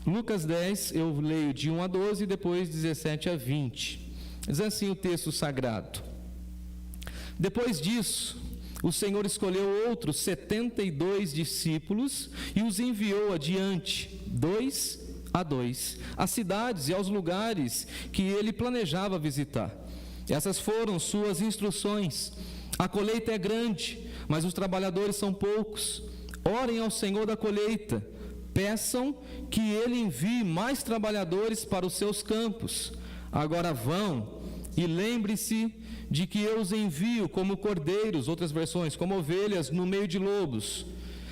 Lucas 10, eu leio de 1 a 12 e depois 17 a 20. Diz assim o texto sagrado: Depois disso, o Senhor escolheu outros 72 discípulos e os enviou adiante, 2 a 2, às cidades e aos lugares que ele planejava visitar. Essas foram suas instruções: a colheita é grande, mas os trabalhadores são poucos. Orem ao Senhor da colheita, peçam que ele envie mais trabalhadores para os seus campos. Agora vão e lembre-se de que eu os envio como cordeiros, outras versões, como ovelhas no meio de lobos.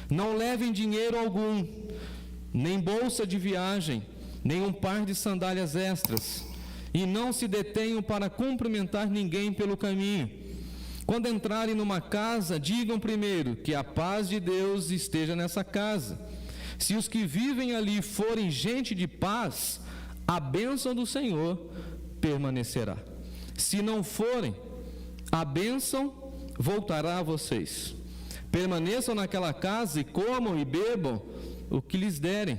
Não levem dinheiro algum, nem bolsa de viagem, nem um par de sandálias extras, e não se detenham para cumprimentar ninguém pelo caminho. Quando entrarem numa casa, digam primeiro que a paz de Deus esteja nessa casa. Se os que vivem ali forem gente de paz, a bênção do Senhor permanecerá. Se não forem, a bênção voltará a vocês. Permaneçam naquela casa e comam e bebam o que lhes derem,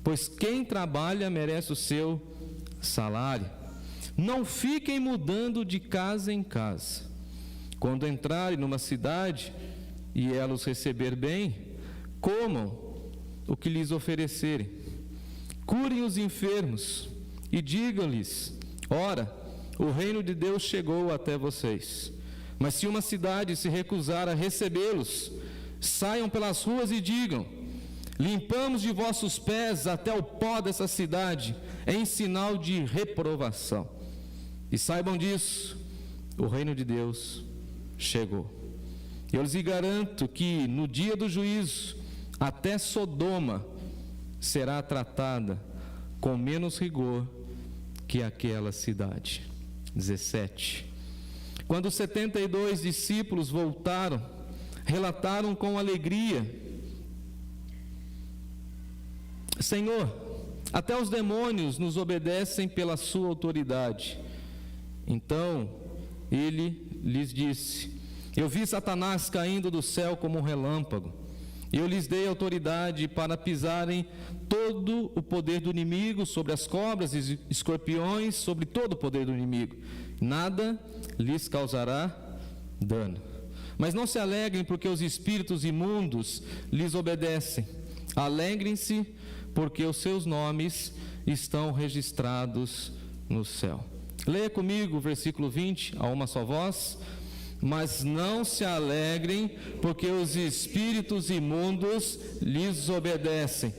pois quem trabalha merece o seu salário. Não fiquem mudando de casa em casa. Quando entrarem numa cidade e ela os receber bem, comam o que lhes oferecerem. Curem os enfermos e digam-lhes: ora, o reino de Deus chegou até vocês. Mas se uma cidade se recusar a recebê-los, saiam pelas ruas e digam: limpamos de vossos pés até o pó dessa cidade, em sinal de reprovação. E saibam disso, o reino de Deus chegou. Eu lhes garanto que no dia do juízo, até Sodoma será tratada com menos rigor que aquela cidade. 17. Quando os 72 discípulos voltaram, relataram com alegria: Senhor, até os demônios nos obedecem pela sua autoridade. Então ele lhes disse: eu vi Satanás caindo do céu como um relâmpago. Eu lhes dei autoridade para pisarem todo o poder do inimigo, sobre as cobras e escorpiões, sobre todo o poder do inimigo. Nada lhes causará dano. Mas não se alegrem porque os espíritos imundos lhes obedecem. Alegrem-se porque os seus nomes estão registrados no céu. Leia comigo o versículo 20, a uma só voz. Mas não se alegrem, porque os espíritos imundos lhes obedecem.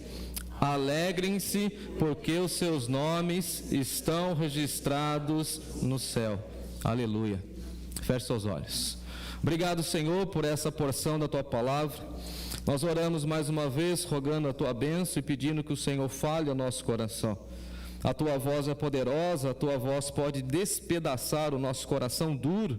Alegrem-se, porque os seus nomes estão registrados no céu. Aleluia. Feche seus olhos. Obrigado, Senhor, por essa porção da Tua palavra. Nós oramos mais uma vez, rogando a Tua bênção e pedindo que o Senhor fale ao nosso coração. A Tua voz é poderosa, a Tua voz pode despedaçar o nosso coração duro.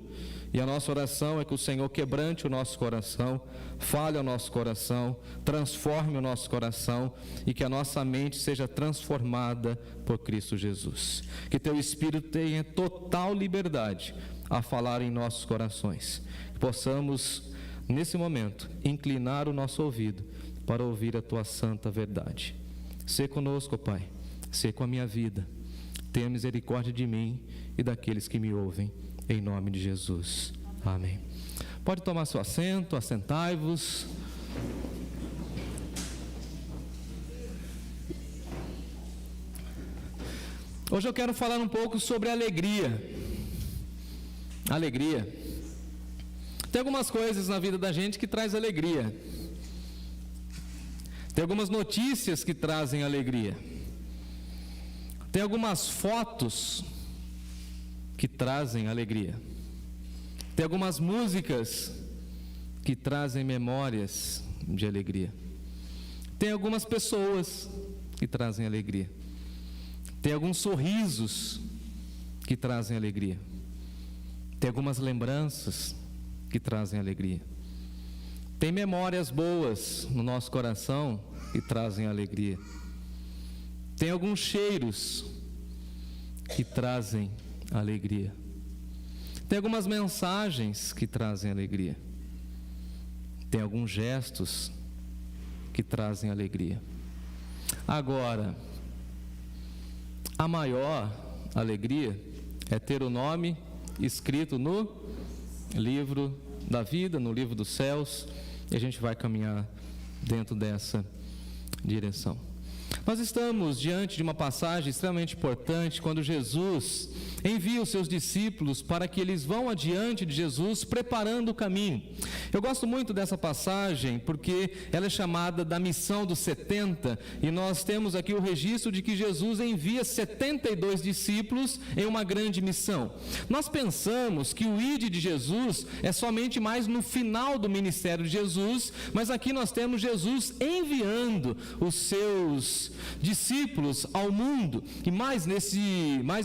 E a nossa oração é que o Senhor quebrante o nosso coração, fale ao nosso coração, transforme o nosso coração e que a nossa mente seja transformada por Cristo Jesus. Que Teu Espírito tenha total liberdade a falar em nossos corações. Que possamos, nesse momento, inclinar o nosso ouvido para ouvir a Tua santa verdade. Sê conosco, Pai, sê com a minha vida. Tenha misericórdia de mim e daqueles que me ouvem. Em nome de Jesus. Amém. Pode tomar seu assento, assentai-vos. Hoje eu quero falar um pouco sobre alegria. Alegria. Tem algumas coisas na vida da gente que traz alegria. Tem algumas notícias que trazem alegria. Tem algumas fotos que trazem alegria. Tem algumas músicas que trazem memórias de alegria. Tem algumas pessoas que trazem alegria. Tem alguns sorrisos que trazem alegria. Tem algumas lembranças que trazem alegria. Tem memórias boas no nosso coração que trazem alegria. Tem alguns cheiros que trazem alegria. Tem algumas mensagens que trazem alegria. Tem alguns gestos que trazem alegria. Agora, A maior alegria é ter o nome escrito no livro da vida, no livro dos céus, e a gente vai caminhar dentro dessa direção. Nós estamos diante de uma passagem extremamente importante, quando Jesus envia os seus discípulos para que eles vão adiante de Jesus, preparando o caminho. Eu gosto muito dessa passagem, porque ela é chamada da missão dos 70, e nós temos aqui o registro de que Jesus envia 72 discípulos em uma grande missão. Nós pensamos que o ide de Jesus é somente mais no final do ministério de Jesus, mas aqui nós temos Jesus enviando os seus discípulos ao mundo, e mais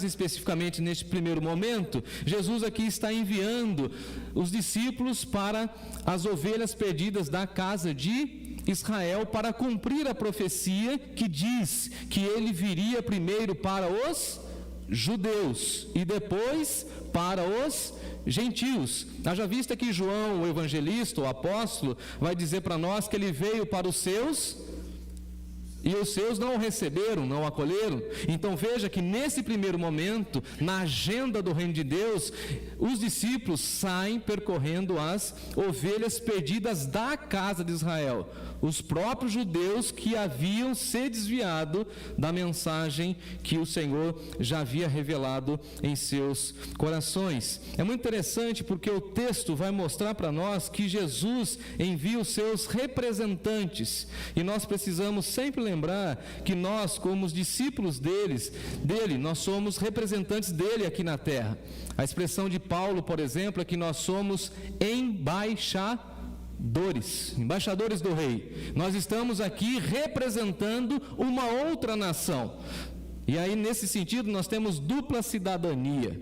especificamente neste primeiro momento, Jesus aqui está enviando os discípulos para as ovelhas perdidas da casa de Israel, para cumprir a profecia que diz que ele viria primeiro para os judeus e depois para os gentios. Haja vista que João, o evangelista, o apóstolo, vai dizer para nós que ele veio para os seus e os seus não o receberam, não o acolheram. Então veja que nesse primeiro momento, na agenda do reino de Deus, os discípulos saem percorrendo as ovelhas perdidas da casa de Israel, os próprios judeus que haviam se desviado da mensagem que o Senhor já havia revelado em seus corações. É muito interessante, porque o texto vai mostrar para nós que Jesus envia os seus representantes, e nós precisamos sempre lembrar que nós, como os discípulos dele, nós somos representantes dele aqui na terra. A expressão de Paulo, por exemplo, é que nós somos embaixadores do rei. Nós estamos aqui representando uma outra nação, e aí nesse sentido nós temos dupla cidadania.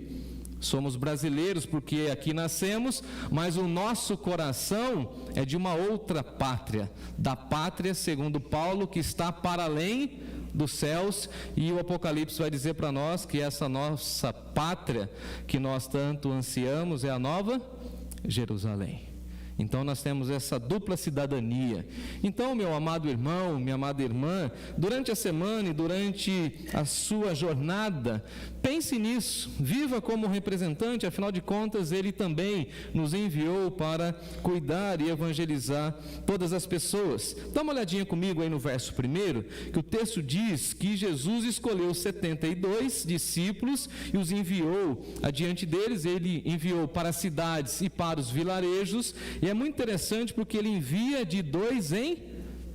Somos brasileiros porque aqui nascemos, mas o nosso coração é de uma outra pátria, da pátria, segundo Paulo, que está para além dos céus, e o Apocalipse vai dizer para nós que essa nossa pátria que nós tanto ansiamos é a Nova Jerusalém. Então nós temos essa dupla cidadania. Então, meu amado irmão, minha amada irmã, durante a semana e durante a sua jornada, pense nisso, viva como representante. Afinal de contas, ele também nos enviou para cuidar e evangelizar todas as pessoas. Dá uma olhadinha comigo aí no verso 1, que o texto diz que Jesus escolheu 72 discípulos e os enviou adiante deles. Ele enviou para as cidades e para os vilarejos. E é muito interessante porque ele envia de 2 em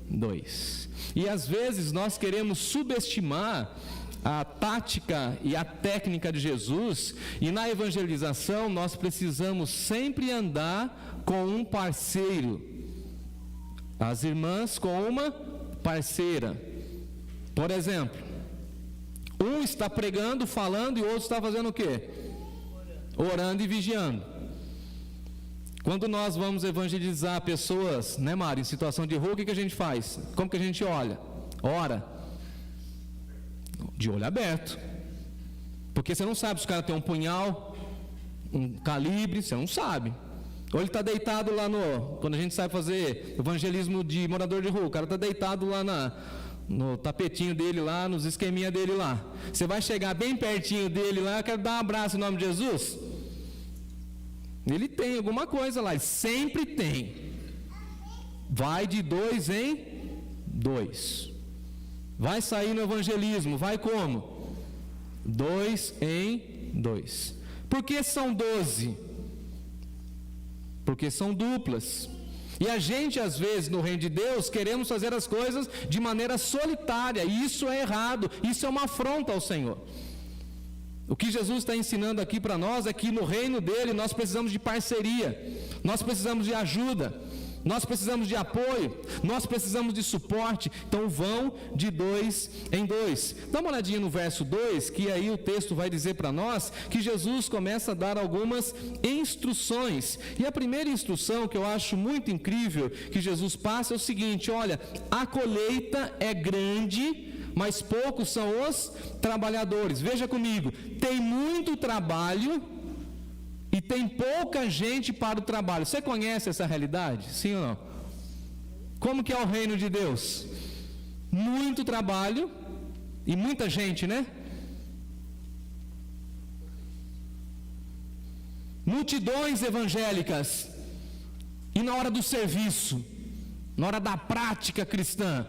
2. E às vezes nós queremos subestimar a tática e a técnica de Jesus, e na evangelização nós precisamos sempre andar com um parceiro, as irmãs com uma parceira. Por exemplo, um está pregando, falando, e o outro está fazendo o quê? Orando e vigiando. Quando nós vamos evangelizar pessoas, né, Mário, em situação de rua, o que a gente faz? Como que a gente olha? Ora. De olho aberto. Porque você não sabe se o cara tem um punhal, um calibre, você não sabe. Ou ele está deitado lá quando a gente sabe fazer evangelismo de morador de rua, o cara está deitado lá no tapetinho dele lá, nos esqueminha dele lá. Você vai chegar bem pertinho dele lá, eu quero dar um abraço em nome de Jesus. Ele tem alguma coisa lá, ele sempre tem. Vai de 2 em 2. Vai sair no evangelismo, vai como? 2 em 2. Por que são 12? Porque são duplas. E a gente, às vezes, no reino de Deus, queremos fazer as coisas de maneira solitária, e isso é errado, isso é uma afronta ao Senhor. O que Jesus está ensinando aqui para nós é que no reino dele nós precisamos de parceria, nós precisamos de ajuda, nós precisamos de apoio, nós precisamos de suporte. Então vão de 2 em 2. Dá uma olhadinha no verso 2, que aí o texto vai dizer para nós que Jesus começa a dar algumas instruções. E a primeira instrução, que eu acho muito incrível que Jesus passa, é o seguinte: olha, a colheita é grande, mas poucos são os trabalhadores. Veja comigo, tem muito trabalho e tem pouca gente para o trabalho. Você conhece essa realidade? Sim ou não? Como que é o reino de Deus? Muito trabalho e muita gente, né? multidões evangélicas, e na hora do serviço, na hora da prática cristã,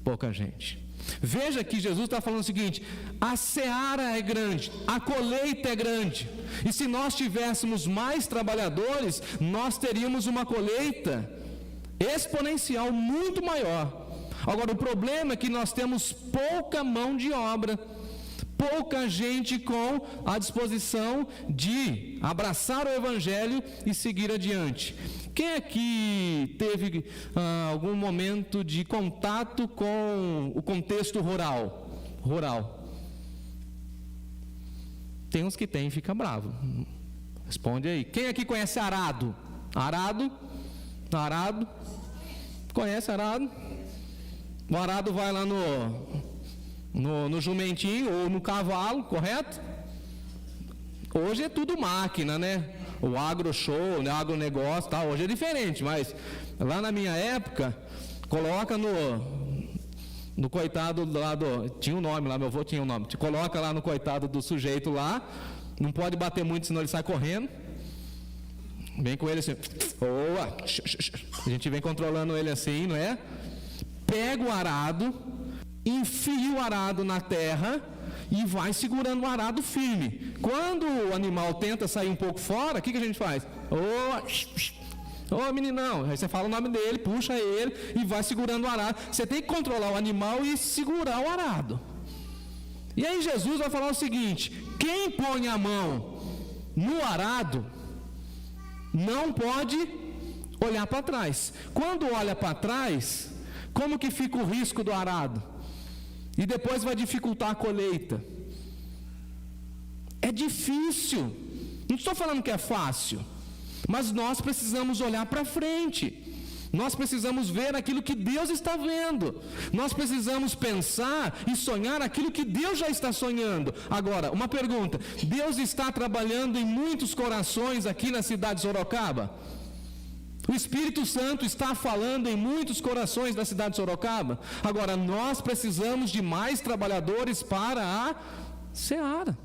pouca gente. Veja que Jesus está falando o seguinte: a seara é grande, a colheita é grande, e se nós tivéssemos mais trabalhadores, nós teríamos uma colheita exponencial muito maior. Agora, o problema é que nós temos pouca mão de obra, pouca gente com a disposição de abraçar o Evangelho e seguir adiante. Quem aqui teve algum momento de contato com o contexto rural? Tem uns que tem e fica bravo. Responde aí. Quem aqui conhece arado? Arado? Conhece arado? O arado vai lá no jumentinho ou no cavalo, correto? Hoje é tudo máquina, né? O agro-show, o agronegócio, tá? Hoje é diferente, mas lá na minha época, coloca no coitado lá tinha um nome lá, meu avô tinha um nome, te coloca lá no coitado do sujeito lá, não pode bater muito, senão ele sai correndo. Vem com ele assim, boa, a gente vem controlando ele assim, não é? Pega o arado, enfia o arado na terra e vai segurando o arado firme. Quando o animal tenta sair um pouco fora, o que a gente faz? Ô meninão, aí você fala o nome dele, puxa ele e vai segurando o arado. Você tem que controlar o animal e segurar o arado. E aí Jesus vai falar o seguinte: quem põe a mão no arado não pode olhar para trás. Quando olha para trás, como que fica o risco do arado? E depois vai dificultar a colheita. É difícil. Não estou falando que é fácil, mas nós precisamos olhar para frente. Nós precisamos ver aquilo que Deus está vendo. Nós precisamos pensar e sonhar aquilo que Deus já está sonhando. Agora, uma pergunta: Deus está trabalhando em muitos corações aqui na cidade de Sorocaba? O Espírito Santo está falando em muitos corações da cidade de Sorocaba? Agora, nós precisamos de mais trabalhadores para a seara.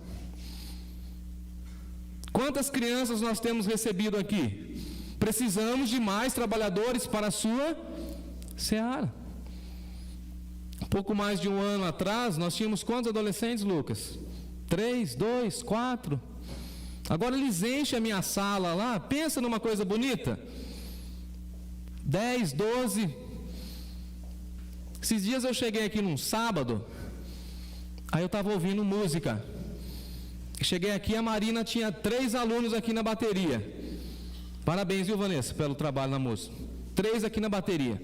Quantas crianças nós temos recebido aqui? Precisamos de mais trabalhadores para a sua seara. Um pouco mais de um ano atrás, nós tínhamos quantos adolescentes, Lucas? 3, 2, 4. Agora eles enchem a minha sala lá. Pensa numa coisa bonita. 10, 12. Esses dias eu cheguei aqui num sábado, aí eu estava ouvindo música. Cheguei aqui, a Marina tinha 3 alunos aqui na bateria. Parabéns, viu, Vanessa, pelo trabalho na música. 3 aqui na bateria.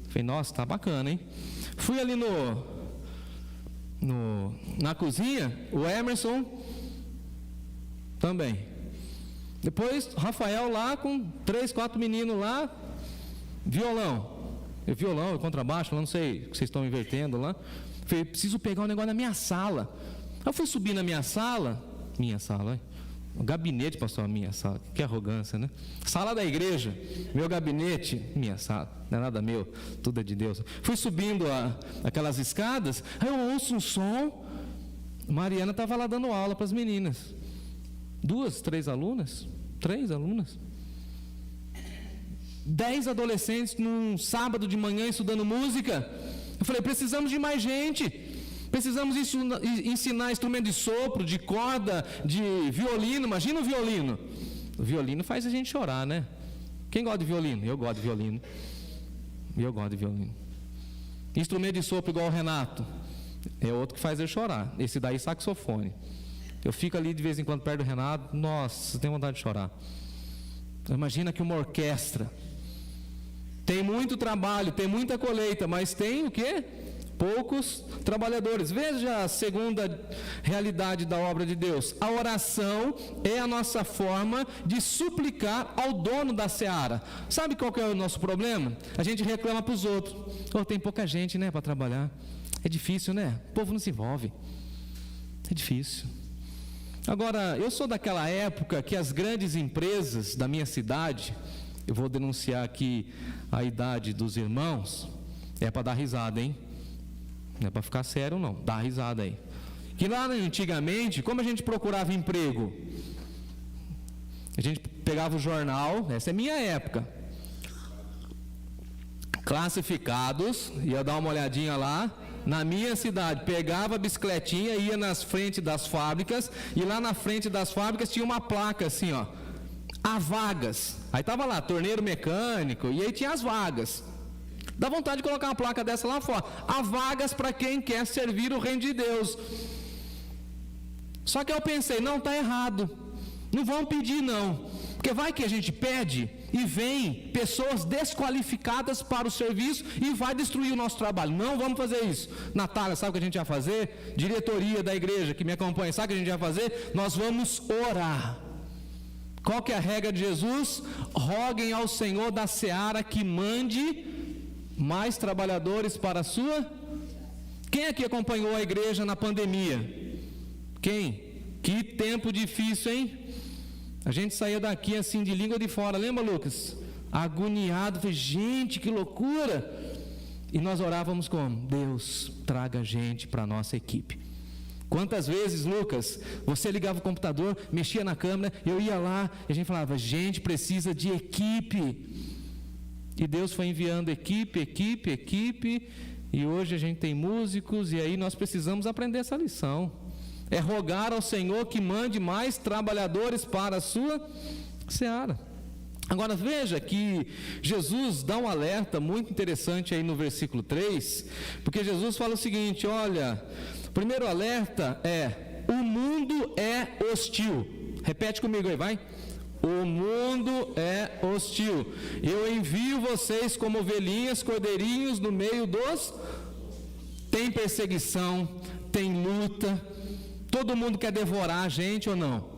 Falei, nossa, tá bacana, hein? Fui ali na cozinha, o Emerson também. Depois, Rafael lá com 3, 4 meninos lá. Violão, contrabaixo, não sei o que vocês estão invertendo lá. Falei, preciso pegar um negócio na minha sala. Eu fui subir na minha sala, o gabinete, pastor, minha sala, que arrogância, né? Sala da igreja, meu gabinete, minha sala, não é nada meu, tudo é de Deus. Fui subindo aquelas escadas, aí eu ouço um som. Mariana estava lá dando aula para as meninas, 2, 3 alunas, 10 adolescentes num sábado de manhã estudando música. Eu falei, precisamos de mais gente. Precisamos ensinar instrumento de sopro, de corda, de violino. Imagina o violino. O violino faz a gente chorar, né? Quem gosta de violino? Eu gosto de violino. Instrumento de sopro igual o Renato. É outro que faz eu chorar. Esse daí, saxofone. Eu fico ali de vez em quando perto do Renato. Nossa, tenho vontade de chorar. Imagina que uma orquestra tem muito trabalho, tem muita colheita, mas tem o quê? Poucos trabalhadores. Veja a segunda realidade da obra de Deus. A oração é a nossa forma de suplicar ao dono da seara. Sabe qual que é o nosso problema? A gente reclama para os outros. Tem pouca gente, né, para trabalhar. É difícil, né? O povo não se envolve. É difícil. Agora, eu sou daquela época que as grandes empresas da minha cidade, eu vou denunciar aqui a idade dos irmãos, é para dar risada, hein? Não é para ficar sério, não. Dá risada aí. Que lá antigamente, como a gente procurava emprego? A gente pegava o jornal, essa é minha época, classificados, ia dar uma olhadinha lá, na minha cidade, pegava a bicicletinha, ia nas frente das fábricas, e lá na frente das fábricas tinha uma placa assim, ó, há vagas, aí estava lá, torneiro mecânico, e aí tinha as vagas, dá vontade de colocar uma placa dessa lá fora, há vagas para quem quer servir o reino de Deus. Só que eu pensei, não, está errado, não vão pedir não, porque vai que a gente pede e vem pessoas desqualificadas para o serviço e vai destruir o nosso trabalho. Não vamos fazer isso. Natália, sabe o que a gente vai fazer? Diretoria da igreja que me acompanha, sabe o que a gente vai fazer? Nós vamos orar. Qual que é a regra de Jesus? Roguem ao Senhor da seara que mande mais trabalhadores para a sua. Quem aqui acompanhou a igreja na pandemia? Quem? Que tempo difícil, hein? A gente saía daqui assim de língua de fora, lembra, Lucas? Agoniado, falei, gente, que loucura! E nós orávamos como? Deus, traga gente para a nossa equipe. Quantas vezes, Lucas, você ligava o computador, mexia na câmera, eu ia lá, e a gente falava, gente, precisa de equipe. E Deus foi enviando equipe, e hoje a gente tem músicos, e aí nós precisamos aprender essa lição. É rogar ao Senhor que mande mais trabalhadores para a sua seara. Agora veja que Jesus dá um alerta muito interessante aí no versículo 3, porque Jesus fala o seguinte, olha, o primeiro alerta é, o mundo é hostil. Repete comigo aí, vai. O mundo é hostil. Eu envio vocês como ovelhinhas, cordeirinhos no meio dos... Tem perseguição, tem luta. Todo mundo quer devorar a gente ou não?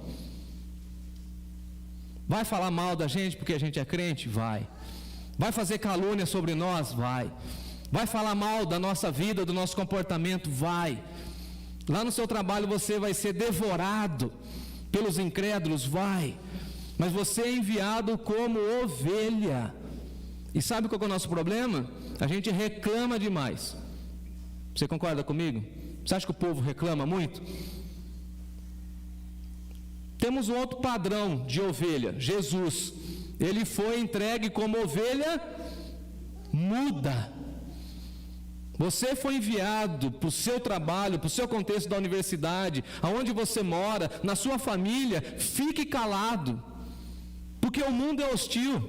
Vai falar mal da gente porque a gente é crente? Vai. Vai fazer calúnia sobre nós? Vai. Vai falar mal da nossa vida, do nosso comportamento? Vai. Lá no seu trabalho você vai ser devorado pelos incrédulos? Vai. Mas você é enviado como ovelha. E sabe qual é o nosso problema? A gente reclama demais. Você concorda comigo? Você acha que o povo reclama muito? Temos um outro padrão de ovelha, Jesus. Ele foi entregue como ovelha muda. Você foi enviado para o seu trabalho, para o seu contexto da universidade, aonde você mora, na sua família, fique calado, porque o mundo é hostil.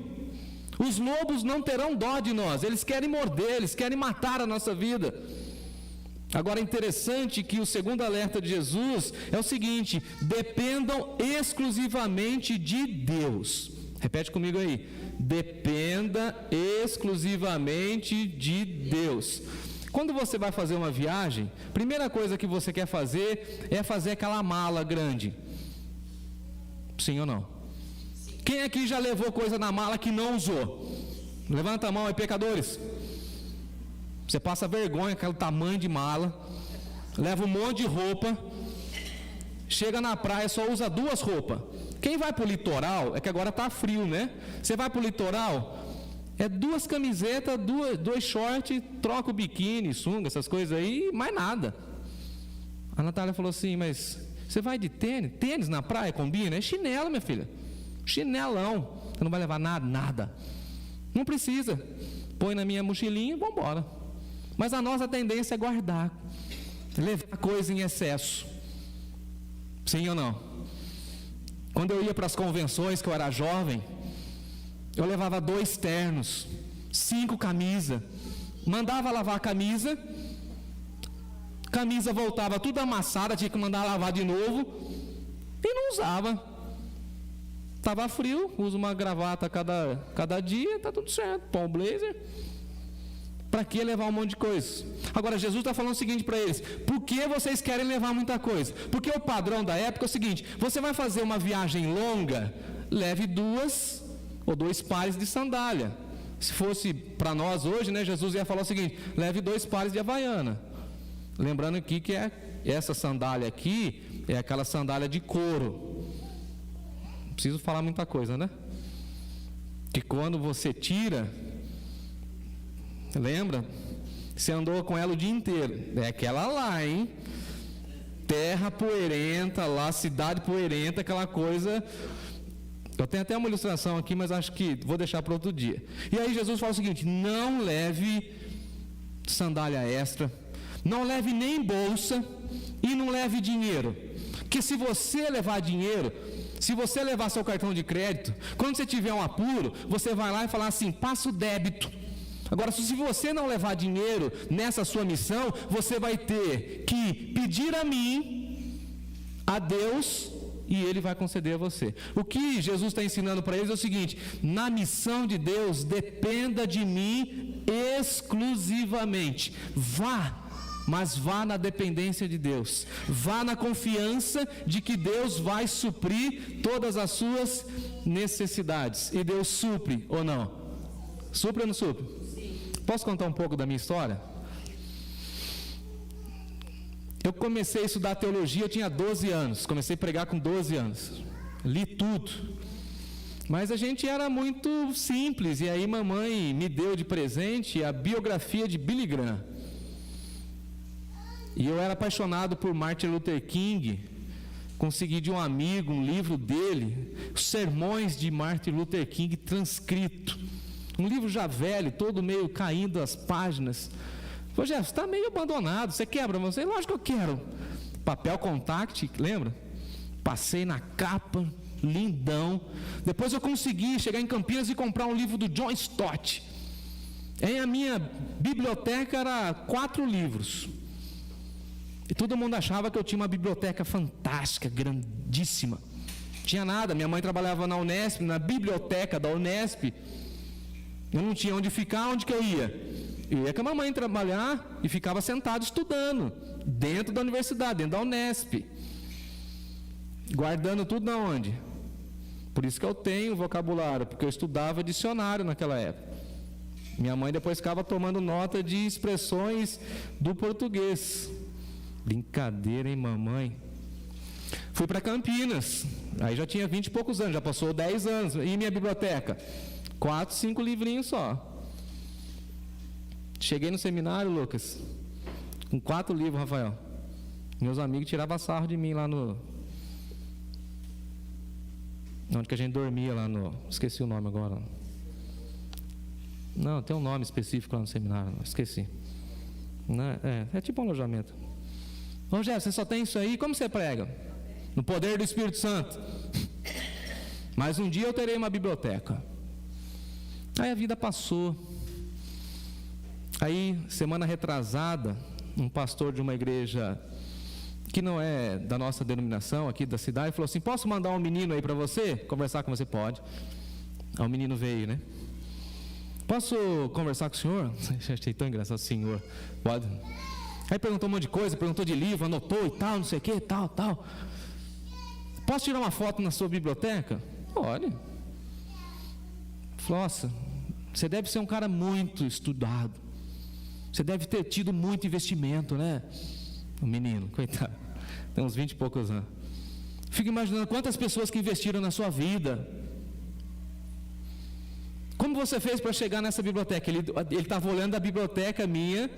Os lobos não terão dó de nós, eles querem morder, eles querem matar a nossa vida. Agora é interessante que o segundo alerta de Jesus é o seguinte: dependam exclusivamente de Deus. Repete comigo aí: dependa exclusivamente de Deus. Quando você vai fazer uma viagem, primeira coisa que você quer fazer é fazer aquela mala grande. Sim ou não? Quem aqui já levou coisa na mala que não usou? Levanta a mão aí, pecadores. Você passa vergonha, aquele tamanho de mala, leva um monte de roupa, chega na praia, só usa 2 roupas. Quem vai para o litoral, é que agora está frio, né? Você vai para o litoral, é 2 camisetas, 2 shorts, troca o biquíni, sunga, essas coisas aí, mais nada. A Natália falou assim, mas você vai de tênis? Tênis na praia combina? É chinelo, minha filha. Chinelão. Você não vai levar nada? Nada. Não precisa. Põe na minha mochilinha e vamos embora. Mas a nossa tendência é guardar, levar coisa em excesso. Sim ou não? Quando eu ia para as convenções, que eu era jovem, eu levava 2 ternos, 5 camisas, mandava lavar a camisa voltava tudo amassada, tinha que mandar lavar de novo, e não usava. Estava frio, uso uma gravata cada dia, está tudo certo, põe um blazer. Para que levar um monte de coisa? Agora Jesus está falando o seguinte para eles: por que vocês querem levar muita coisa? Porque o padrão da época é o seguinte: você vai fazer uma viagem longa, leve 2 ou 2 pares de sandália. Se fosse para nós hoje, né, Jesus ia falar o seguinte: leve 2 pares de havaiana. Lembrando aqui que essa sandália aqui é aquela sandália de couro. Não preciso falar muita coisa, né? Que quando você tira, lembra? Você andou com ela o dia inteiro. É aquela lá, hein? Terra poeirenta lá, cidade poeirenta, aquela coisa. Eu tenho até uma ilustração aqui, mas acho que vou deixar para outro dia. E aí Jesus fala o seguinte: não leve sandália extra, não leve nem bolsa e não leve dinheiro. Que se você levar dinheiro, se você levar seu cartão de crédito, quando você tiver um apuro, você vai lá e falar assim: passa o débito. Agora, se você não levar dinheiro nessa sua missão, você vai ter que pedir a mim, a Deus, e Ele vai conceder a você. O que Jesus está ensinando para eles é o seguinte: na missão de Deus, dependa de mim exclusivamente. Vá, mas vá na dependência de Deus. Vá na confiança de que Deus vai suprir todas as suas necessidades. E Deus supre ou não? Supre ou não supre? Posso contar um pouco da minha história? Eu comecei a estudar teologia, eu tinha 12 anos. Comecei a pregar com 12 anos. Li tudo. Mas a gente era muito simples. E aí mamãe me deu de presente a biografia de Billy Graham. E eu era apaixonado por Martin Luther King. Consegui de um amigo um livro dele, os sermões de Martin Luther King transcrito. Um livro já velho, todo meio caindo as páginas. Falei: Jefferson, está meio abandonado, você quebra? Você? Lógico que eu quero. Papel contact, lembra? Passei na capa, lindão. Depois eu consegui chegar em Campinas e comprar um livro do John Stott. Em a minha biblioteca era 4 livros. E todo mundo achava que eu tinha uma biblioteca fantástica, grandíssima. Não tinha nada. Minha mãe trabalhava na Unesp, na biblioteca da Unesp. Eu não tinha onde ficar, onde que eu ia? Eu ia com a mamãe trabalhar e ficava sentado estudando, dentro da universidade, dentro da Unesp. Guardando tudo na onde? Por isso que eu tenho vocabulário, porque eu estudava dicionário naquela época. Minha mãe depois ficava tomando nota de expressões do português. Brincadeira, hein, mamãe? Fui para Campinas, aí já tinha 20 e poucos anos, já passou 10 anos. E minha biblioteca? 4, 5 livrinhos só. Cheguei no seminário, Lucas, com 4 livros, Rafael. Meus amigos tiravam sarro de mim lá no... onde que a gente dormia lá no... esqueci o nome agora. Não, tem um nome específico lá no seminário, esqueci. É tipo um alojamento. Ô Jé, você só tem isso aí? Como você prega? No poder do Espírito Santo. Mas um dia eu terei uma biblioteca. Aí a vida passou. Aí, semana retrasada, um pastor de uma igreja que não é da nossa denominação, aqui da cidade, falou assim: posso mandar um menino aí para você? Conversar com você? Pode. Aí o menino veio, né? Posso conversar com o senhor? Achei tão engraçado, senhor. Pode. Aí perguntou um monte de coisa, perguntou de livro, anotou e tal, não sei o que, tal. Posso tirar uma foto na sua biblioteca? Pode. Falou: nossa, você deve ser um cara muito estudado. Você deve ter tido muito investimento, né? O menino, coitado, tem uns 20 e poucos anos. Fico imaginando quantas pessoas que investiram na sua vida. Como você fez para chegar nessa biblioteca? Ele estava olhando a biblioteca minha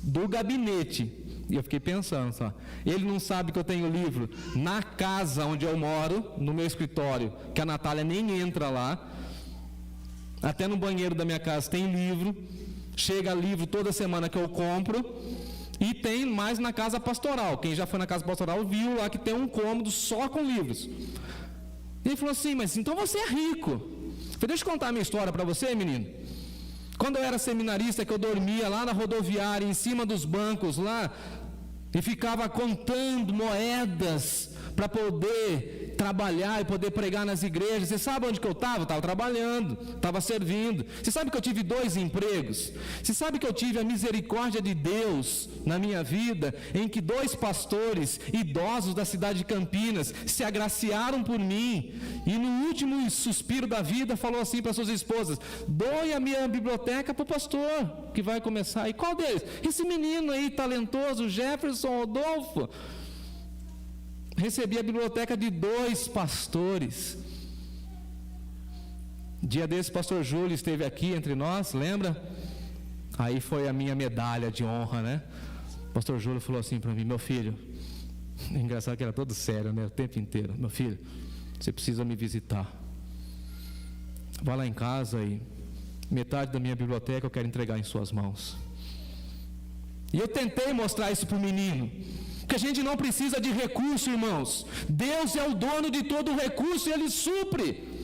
do gabinete. E eu fiquei pensando só. Ele não sabe que eu tenho livro na casa onde eu moro, no meu escritório, que a Natália nem entra lá. Até no banheiro da minha casa tem livro. Chega livro toda semana que eu compro. E tem mais na casa pastoral. Quem já foi na casa pastoral viu lá que tem um cômodo só com livros. E ele falou assim: mas então você é rico. Eu falei: deixa eu contar a minha história para você, menino. Quando eu era seminarista, que eu dormia lá na rodoviária, em cima dos bancos lá, e ficava contando moedas para poder trabalhar e poder pregar nas igrejas. Você sabe onde que eu estava? Estava trabalhando, estava servindo. Você sabe que eu tive 2 empregos? Você sabe que eu tive a misericórdia de Deus na minha vida, em que 2 pastores idosos da cidade de Campinas se agraciaram por mim, e no último suspiro da vida falou assim para suas esposas: doe a minha biblioteca para o pastor que vai começar. E qual deles? Esse menino aí talentoso, Jefferson Rodolfo. Recebi a biblioteca de 2 pastores. Dia desse, o pastor Júlio esteve aqui entre nós, lembra? Aí foi a minha medalha de honra, né? O pastor Júlio falou assim para mim: meu filho, engraçado que era todo sério, né? O tempo inteiro: meu filho, você precisa me visitar. Vá lá em casa e metade da minha biblioteca eu quero entregar em suas mãos. E eu tentei mostrar isso para o menino, que a gente não precisa de recurso, irmãos. Deus é o dono de todo o recurso e Ele supre.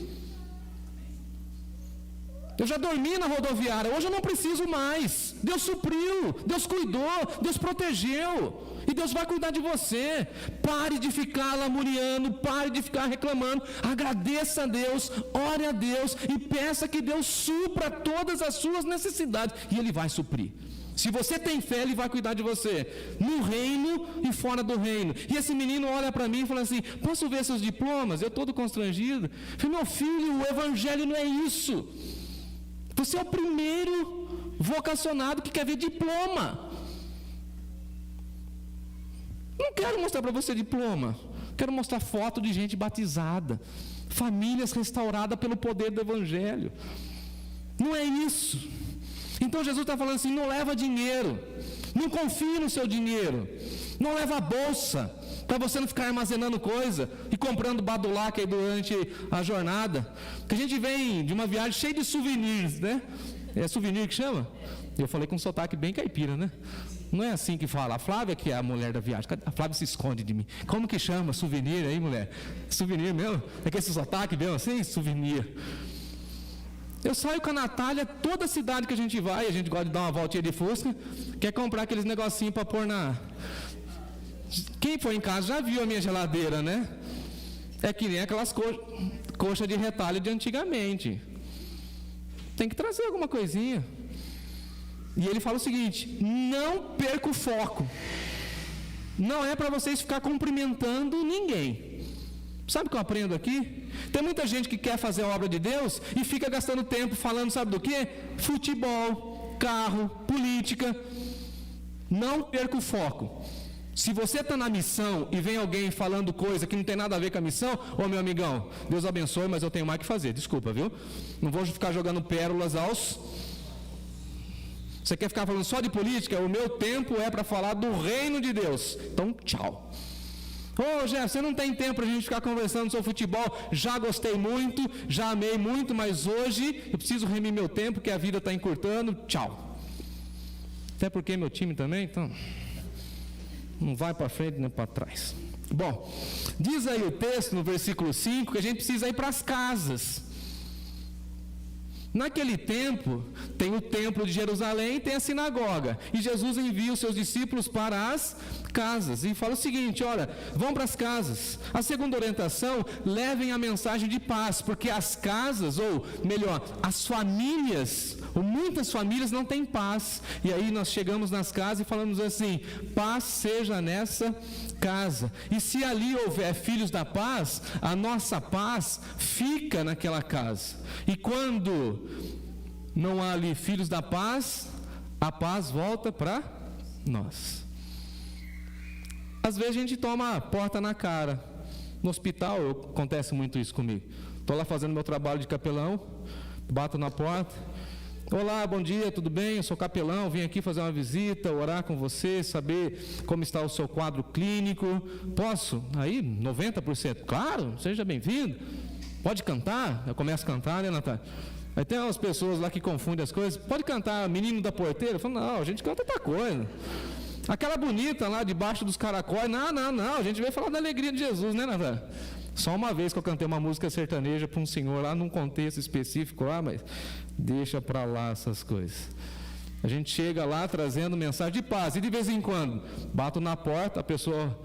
Eu já dormi na rodoviária, hoje eu não preciso mais. Deus supriu, Deus cuidou, Deus protegeu. E Deus vai cuidar de você. Pare de ficar lamuriando, pare de ficar reclamando. Agradeça a Deus, ore a Deus e peça que Deus supra todas as suas necessidades. E Ele vai suprir. Se você tem fé, Ele vai cuidar de você, no reino e fora do reino. E esse menino olha para mim e fala assim: posso ver seus diplomas? Eu todo constrangido. Eu falei: meu filho, o evangelho não é isso. Você é o primeiro vocacionado que quer ver diploma. Não quero mostrar para você diploma. Quero mostrar foto de gente batizada, famílias restauradas pelo poder do evangelho. Não é isso. Então Jesus está falando assim: não leva dinheiro, não confie no seu dinheiro, não leva a bolsa, para você não ficar armazenando coisa e comprando badulac aí durante a jornada. Porque a gente vem de uma viagem cheia de souvenirs, né? É souvenir que chama? Eu falei com um sotaque bem caipira, né? Não é assim que fala. A Flávia que é a mulher da viagem. A Flávia se esconde de mim. Como que chama? Souvenir aí, mulher? Souvenir mesmo? É que esse sotaque mesmo assim? Souvenir. Eu saio com a Natália, toda cidade que a gente vai, a gente gosta de dar uma voltinha de Fusca, quer comprar aqueles negocinhos para pôr na... Quem foi em casa já viu a minha geladeira, né? É que nem aquelas coxas de retalho de antigamente. Tem que trazer alguma coisinha. E ele fala o seguinte: não perca o foco. Não é para vocês ficar cumprimentando ninguém. Sabe o que eu aprendo aqui? Tem muita gente que quer fazer a obra de Deus e fica gastando tempo falando, sabe do quê? Futebol, carro, política. Não perca o foco. Se você está na missão e vem alguém falando coisa que não tem nada a ver com a missão, ô meu amigão, Deus abençoe, mas eu tenho mais que fazer, desculpa, viu? Não vou ficar jogando pérolas aos... Você quer ficar falando só de política? O meu tempo é para falar do reino de Deus. Então, tchau. Ô, Jeff, você não tem tempo para a gente ficar conversando sobre futebol. Já gostei muito, já amei muito, mas hoje eu preciso remir meu tempo, porque a vida está encurtando. Tchau. Até porque meu time também, então... não vai para frente nem para trás. Bom, diz aí o texto no versículo 5 que a gente precisa ir para as casas. Naquele tempo, tem o templo de Jerusalém e tem a sinagoga. E Jesus envia os seus discípulos para as casas. E fala o seguinte: olha, vão para as casas. A segunda orientação, levem a mensagem de paz. Porque as casas, ou melhor, as famílias, ou muitas famílias não têm paz. E aí nós chegamos nas casas e falamos assim: paz seja nessa casa. E se ali houver filhos da paz, a nossa paz fica naquela casa. E quando não há ali filhos da paz, a paz volta para nós. Às vezes a gente toma a porta na cara. No hospital acontece muito isso comigo. Estou lá fazendo meu trabalho de capelão, bato na porta: olá, bom dia, tudo bem? Eu sou capelão, vim aqui fazer uma visita, orar com você, saber como está o seu quadro clínico. Posso? Aí, 90%. Claro, seja bem-vindo. Pode cantar? Eu começo a cantar, né, Natália? Aí tem umas pessoas lá que confundem as coisas. Pode cantar Menino da Porteira? Eu falo: não, a gente canta outra coisa. Aquela bonita lá debaixo dos caracóis, não, a gente veio falar da alegria de Jesus, né, Natália? Só uma vez que eu cantei uma música sertaneja para um senhor lá, num contexto específico lá, mas deixa para lá essas coisas. A gente chega lá trazendo mensagem de paz, e de vez em quando, bato na porta, a pessoa: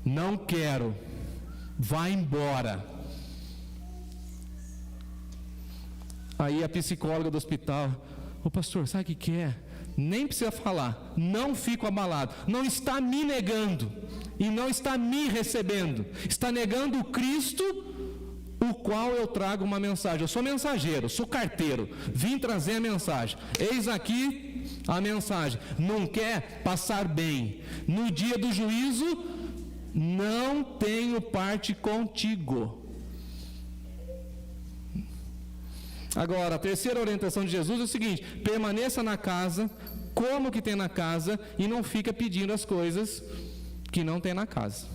não quero, vai embora. Aí a psicóloga do hospital: ô pastor, sabe o que é? Nem precisa falar, não fico abalado. Não está me negando e não está me recebendo, está negando o Cristo, o qual eu trago uma mensagem. Eu sou mensageiro, sou carteiro, vim trazer a mensagem. Eis aqui a mensagem. Não quer passar bem no dia do juízo? Não tenho parte contigo. Agora, a terceira orientação de Jesus é o seguinte: permaneça na casa, coma o que tem na casa e não fica pedindo as coisas que não tem na casa.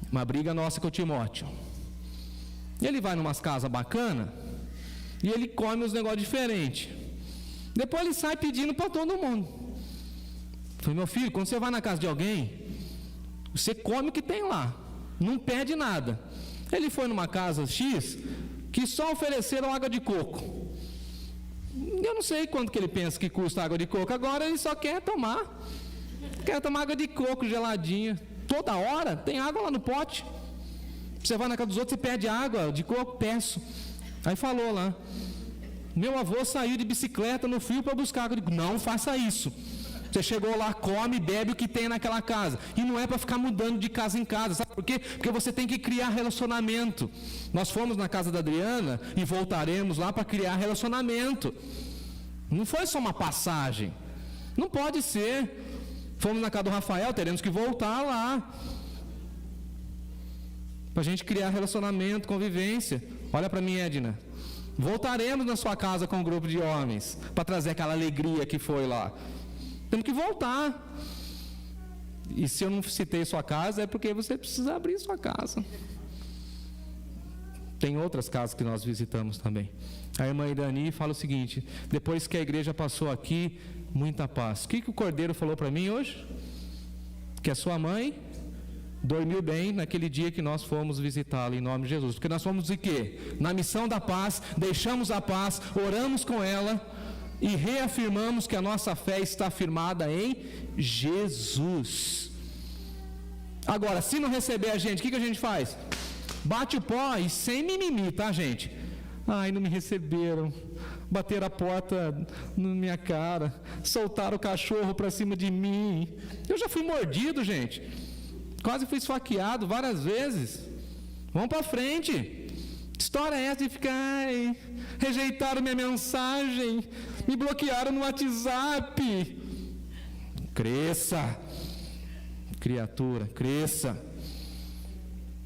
Uma briga nossa com o Timóteo. Ele vai numas casas bacanas e ele come uns negócios diferentes. Depois ele sai pedindo para todo mundo. Falei, meu filho, quando você vai na casa de alguém, você come o que tem lá, não pede nada. Ele foi numa casa X que só ofereceram água de coco. Eu não sei quanto que ele pensa que custa água de coco. Agora ele só quer tomar água de coco geladinha. Toda hora tem água lá no pote. Você vai na casa dos outros e pede água de coco, peço. Aí falou lá, meu avô saiu de bicicleta no frio para buscar água de coco. Não faça isso. Você chegou lá, come, bebe o que tem naquela casa. E não é para ficar mudando de casa em casa. Sabe por quê? Porque você tem que criar relacionamento. Nós fomos na casa da Adriana e voltaremos lá para criar relacionamento. Não foi só uma passagem. Não pode ser. Fomos na casa do Rafael, teremos que voltar lá. Para a gente criar relacionamento, convivência. Olha para mim, Edna. Voltaremos na sua casa com um grupo de homens. Para trazer aquela alegria que foi lá. Temos que voltar. E se eu não citei sua casa, é porque você precisa abrir sua casa. Tem outras casas que nós visitamos também. A irmã Irani fala o seguinte: depois que a igreja passou aqui, muita paz. O que o Cordeiro falou para mim hoje? Que a sua mãe dormiu bem naquele dia que nós fomos visitá-la, em nome de Jesus. Porque nós fomos de quê? Na missão da paz, deixamos a paz, oramos com ela e reafirmamos que a nossa fé está firmada em Jesus. Agora, se não receber a gente, o que a gente faz? Bate o pó e sem mimimi, tá, gente? Ai, não me receberam. Bateram a porta na minha cara. Soltaram o cachorro para cima de mim. Eu já fui mordido, gente. Quase fui esfaqueado várias vezes. Vamos para frente. História é essa de ficar, rejeitaram minha mensagem, me bloquearam no WhatsApp. Cresça, criatura, cresça.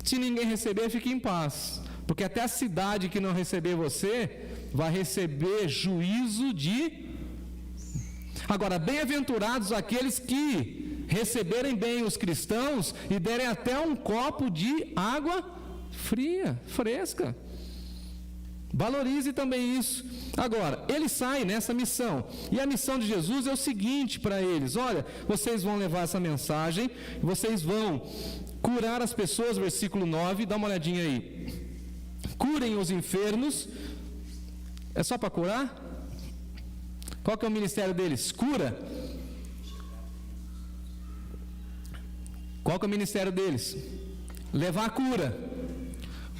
Se ninguém receber, fique em paz, porque até a cidade que não receber você, vai receber juízo de... Agora, bem-aventurados aqueles que receberem bem os cristãos e derem até um copo de água fria, fresca. Valorize também isso. Agora, eles saem nessa missão, e a missão de Jesus é o seguinte para eles: olha, vocês vão levar essa mensagem, vocês vão curar as pessoas, versículo 9, dá uma olhadinha aí. Curem os enfermos. É só para curar? Qual que é o ministério deles? Cura. Qual que é o ministério deles? Levar a cura.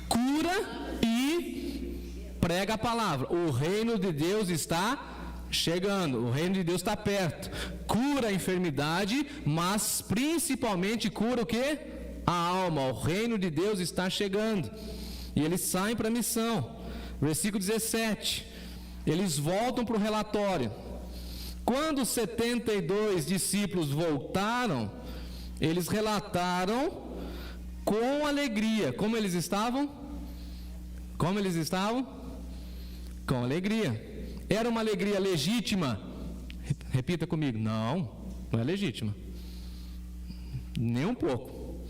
Cura e prega a palavra. O reino de Deus está chegando, o reino de Deus está perto. Cura a enfermidade, mas principalmente cura o quê? A alma. O reino de Deus está chegando. E eles saem para a missão. Versículo 17. Eles voltam para o relatório. Quando os 72 discípulos voltaram, eles relataram com alegria. Como eles estavam? Como eles estavam? Com alegria. Era uma alegria legítima? Repita comigo. Não, não é legítima. Nem um pouco.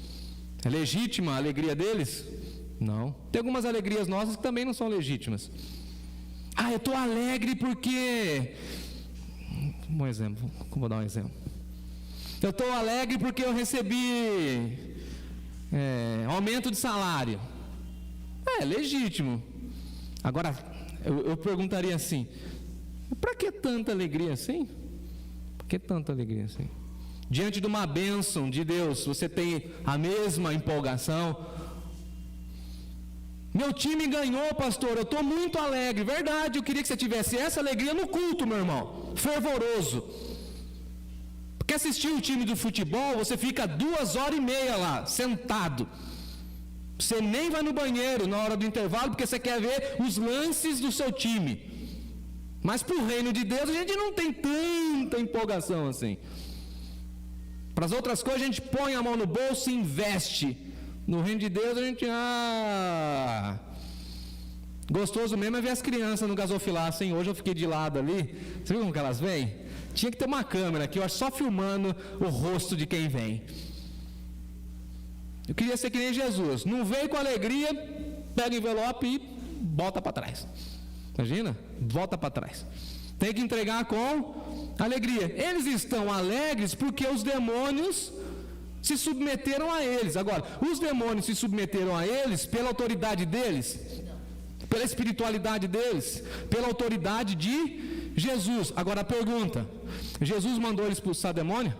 É legítima a alegria deles? Não. Tem algumas alegrias nossas que também não são legítimas. Ah, eu estou alegre porque... Um exemplo, vou dar um exemplo. Eu estou alegre porque eu recebi aumento de salário. É legítimo. Agora, eu perguntaria assim: para que tanta alegria assim? Por que tanta alegria assim? Diante de uma bênção de Deus, você tem a mesma empolgação? Meu time ganhou, pastor, eu estou muito alegre. Verdade, eu queria que você tivesse essa alegria no culto, meu irmão. Fervoroso. Porque assistir o time do futebol, você fica 2h30 lá, sentado. Você nem vai no banheiro na hora do intervalo, porque você quer ver os lances do seu time. Mas para o reino de Deus, a gente não tem tanta empolgação assim. Para as outras coisas, a gente põe a mão no bolso e investe. No reino de Deus, a gente... Gostoso mesmo é ver as crianças no gasofilácio, hein? Hoje eu fiquei de lado ali. Você viu como que elas vêm? Tinha que ter uma câmera aqui, eu acho, só filmando o rosto de quem vem. Eu queria ser que nem Jesus. Não veio com alegria, pega o envelope e volta para trás. Imagina? Volta para trás. Tem que entregar com alegria. Eles estão alegres porque os demônios se submeteram a eles. Agora, os demônios se submeteram a eles pela autoridade deles, pela espiritualidade deles, pela autoridade de Jesus. Agora a pergunta: Jesus mandou eles expulsar demônio?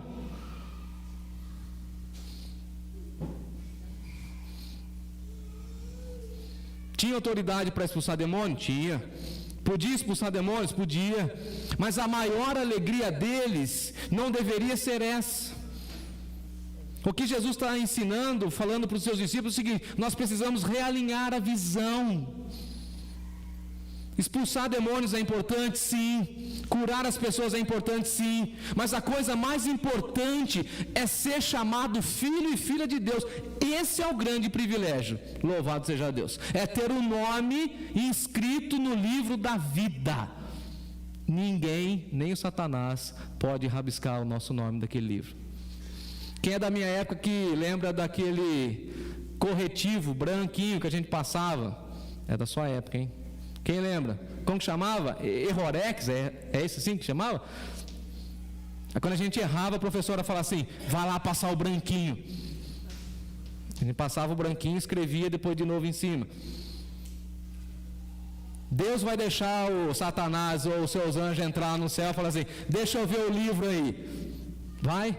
Tinha autoridade para expulsar demônio? Tinha. Podia expulsar demônios? Podia. Mas a maior alegria deles não deveria ser essa. O que Jesus está ensinando, falando para os seus discípulos, é o seguinte: nós precisamos realinhar a visão. Expulsar demônios é importante, sim. Curar as pessoas é importante, sim. Mas a coisa mais importante é ser chamado filho e filha de Deus. Esse é o grande privilégio. Louvado seja Deus. É ter o nome inscrito no livro da vida. Ninguém, nem o Satanás, pode rabiscar o nosso nome daquele livro. Quem é da minha época que lembra daquele corretivo branquinho que a gente passava? É da sua época, hein? Quem lembra? Como que chamava? Errorex, é esse assim que chamava? Aí quando a gente errava, a professora falava assim: vai lá passar o branquinho. A gente passava o branquinho e escrevia depois de novo em cima. Deus vai deixar o Satanás ou os seus anjos entrar no céu e falar assim: deixa eu ver o livro aí. Vai.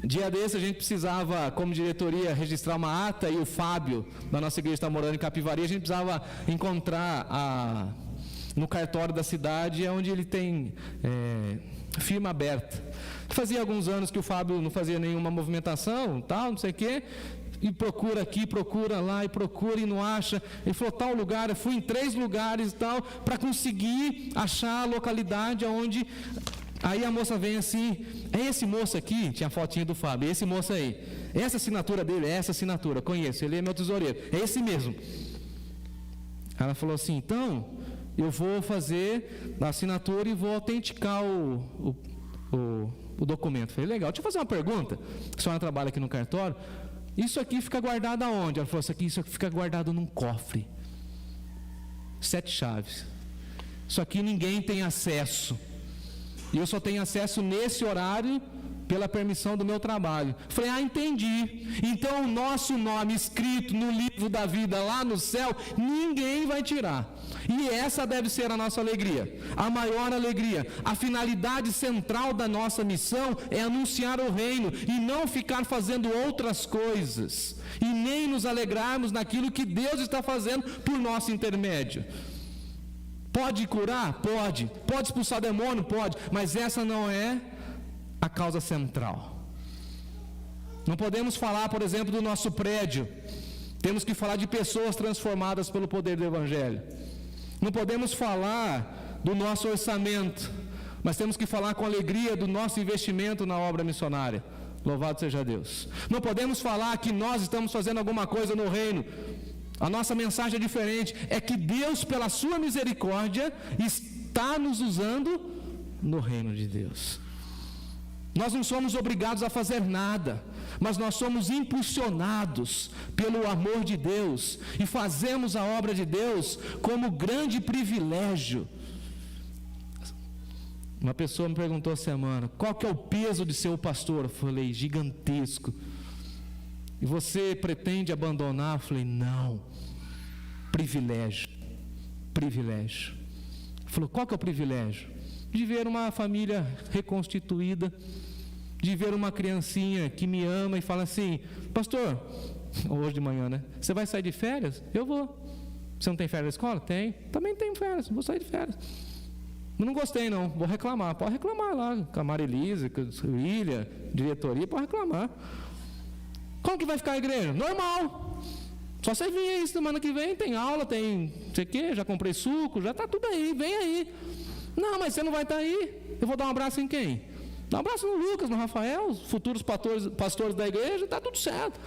Dia desse a gente precisava, como diretoria, registrar uma ata, e o Fábio, da nossa igreja, está morando em Capivari. A gente precisava encontrar no cartório da cidade, onde ele tem firma aberta. Fazia alguns anos que o Fábio não fazia nenhuma movimentação, tal, não sei o quê, e procura aqui, procura lá, e procura e não acha. Ele falou: tal lugar, eu fui em 3 lugares e tal, para conseguir achar a localidade onde... Aí a moça vem assim: é esse moço aqui, tinha a fotinha do Fábio, é esse moço aí, essa assinatura dele, é essa assinatura, conheço, ele é meu tesoureiro, é esse mesmo. Ela falou assim: então, eu vou fazer a assinatura e vou autenticar o documento. Eu falei: legal, deixa eu fazer uma pergunta, a senhora trabalha aqui no cartório, isso aqui fica guardado aonde? Ela falou: isso aqui fica guardado num cofre, 7 chaves, isso aqui ninguém tem acesso. E eu só tenho acesso nesse horário pela permissão do meu trabalho. Falei: entendi. Então o nosso nome escrito no livro da vida lá no céu, ninguém vai tirar. E essa deve ser a nossa alegria, a maior alegria. A finalidade central da nossa missão é anunciar o reino e não ficar fazendo outras coisas. E nem nos alegrarmos naquilo que Deus está fazendo por nosso intermédio. Pode curar? Pode. Pode expulsar demônio? Pode. Mas essa não é a causa central. Não podemos falar, por exemplo, do nosso prédio. Temos que falar de pessoas transformadas pelo poder do Evangelho. Não podemos falar do nosso orçamento, mas temos que falar com alegria do nosso investimento na obra missionária. Louvado seja Deus. Não podemos falar que nós estamos fazendo alguma coisa no reino. A nossa mensagem é diferente, é que Deus, pela sua misericórdia, está nos usando no reino de Deus. Nós não somos obrigados a fazer nada, mas nós somos impulsionados pelo amor de Deus e fazemos a obra de Deus como grande privilégio. Uma pessoa me perguntou essa semana: qual que é o peso de ser o pastor? Eu falei: gigantesco. E você pretende abandonar? Eu falei: não. Privilégio. Privilégio. Ele falou: qual que é o privilégio? De ver uma família reconstituída, de ver uma criancinha que me ama e fala assim: pastor, hoje de manhã, né? Você vai sair de férias? Eu vou. Você não tem férias na escola? Tem. Também tenho férias, vou sair de férias. Não gostei não, vou reclamar. Pode reclamar lá, com a Marilisa, com a William, diretoria, pode reclamar. Como que vai ficar a igreja? Normal. Só você vir aí semana que vem, tem aula, tem não sei o quê, já comprei suco, já está tudo aí, vem aí. Não, mas você não vai estar aí. Eu vou dar um abraço em quem? Dá um abraço no Lucas, no Rafael, os futuros pastores da igreja, está tudo certo.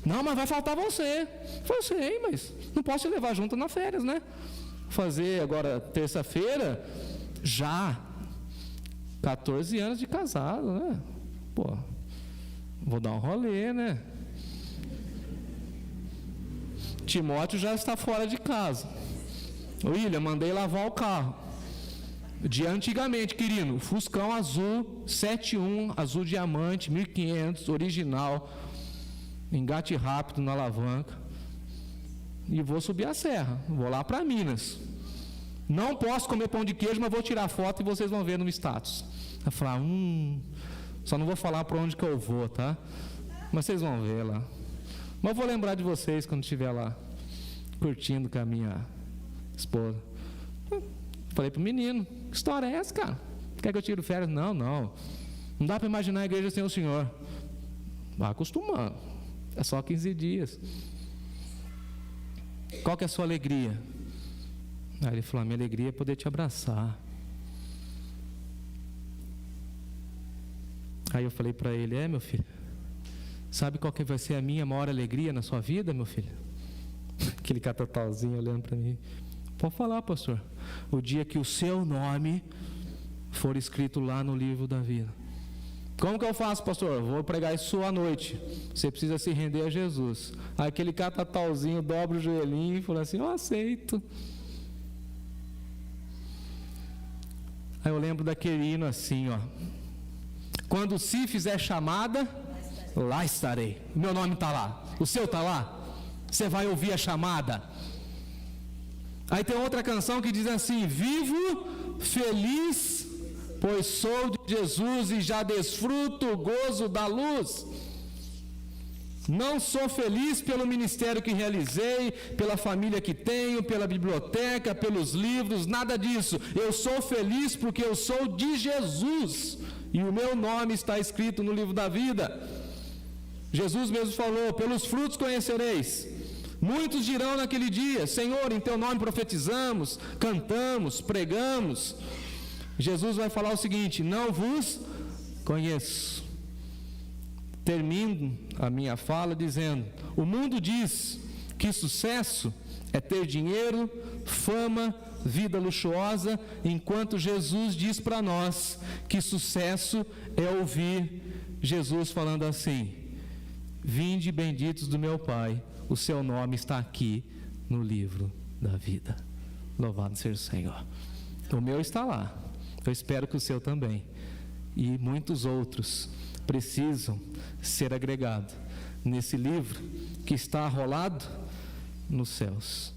Não, mas vai faltar você. Eu sei, mas não posso te levar junto nas férias, né? Fazer agora, terça-feira, já 14 anos de casado, né? Pô, vou dar um rolê, né? Timóteo já está fora de casa. William, mandei lavar o carro. De antigamente, querido, Fuscão azul, 71, azul diamante, 1500, original, engate rápido na alavanca. E vou subir a serra, vou lá para Minas. Não posso comer pão de queijo, mas vou tirar foto e vocês vão ver no status. Eu falar, só não vou falar para onde que eu vou, tá? Mas vocês vão ver lá. Mas eu vou lembrar de vocês quando estiver lá, curtindo com a minha esposa. Falei pro menino, que história é essa, cara? Quer que eu tire férias? Não. Não dá para imaginar a igreja sem o Senhor. Vai acostumando. É só 15 dias. Qual que é a sua alegria? Aí ele falou, a minha alegria é poder te abraçar. Aí eu falei para ele, meu filho, sabe qual que vai ser a minha maior alegria na sua vida, meu filho? Aquele catatalzinho olhando para mim. Pode falar, pastor. O dia que o seu nome for escrito lá no livro da vida. Como que eu faço, pastor? Eu vou pregar isso à noite. Você precisa se render a Jesus. Aí aquele catatalzinho dobra o joelhinho e fala assim, eu aceito. Aí eu lembro daquele hino assim, ó. Quando se fizer chamada, lá estarei. O meu nome está lá. O seu está lá. Você vai ouvir a chamada. Aí tem outra canção que diz assim, vivo, feliz, pois sou de Jesus e já desfruto o gozo da luz. Não sou feliz pelo ministério que realizei, pela família que tenho, pela biblioteca, pelos livros, nada disso. Eu sou feliz porque eu sou de Jesus e o meu nome está escrito no livro da vida. Jesus mesmo falou, pelos frutos conhecereis. Muitos dirão naquele dia, Senhor, em teu nome profetizamos, cantamos, pregamos. Jesus vai falar o seguinte, não vos conheço. Termino a minha fala dizendo, o mundo diz que sucesso é ter dinheiro, fama, vida luxuosa, enquanto Jesus diz para nós que sucesso é ouvir Jesus falando assim, vinde benditos do meu Pai, o seu nome está aqui no livro da vida. Louvado seja o Senhor. O meu está lá, eu espero que o seu também. E muitos outros precisam ser agregados nesse livro que está arrolado nos céus.